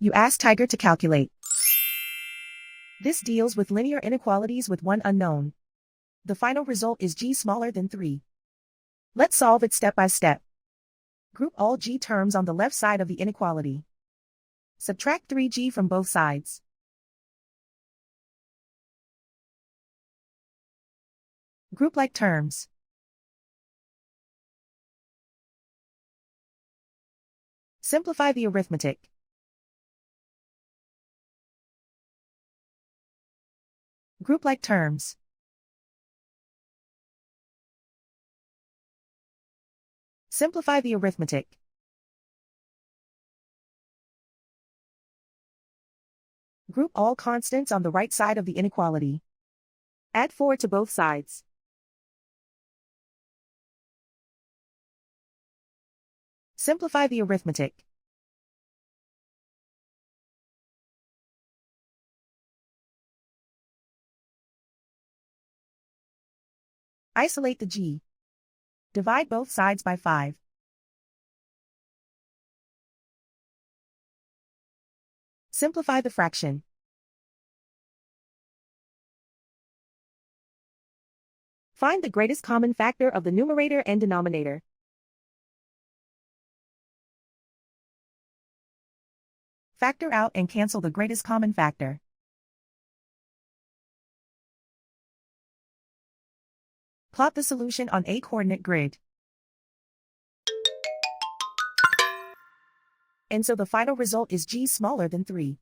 You ask Tiger to calculate. This deals with linear inequalities with one unknown. The final result is g smaller than 3. Let's solve it step by step. Group all g terms on the left side of the inequality. Subtract 3g from both sides. Group like terms. Simplify the arithmetic. Group like terms. Simplify the arithmetic. Group all constants on the right side of the inequality. Add 4 to both sides. Simplify the arithmetic. Isolate the g. Divide both sides by 5. Simplify the fraction. Find the greatest common factor of the numerator and denominator. Factor out and cancel the greatest common factor. Plot the solution on a coordinate grid. And so the final result is g smaller than 3.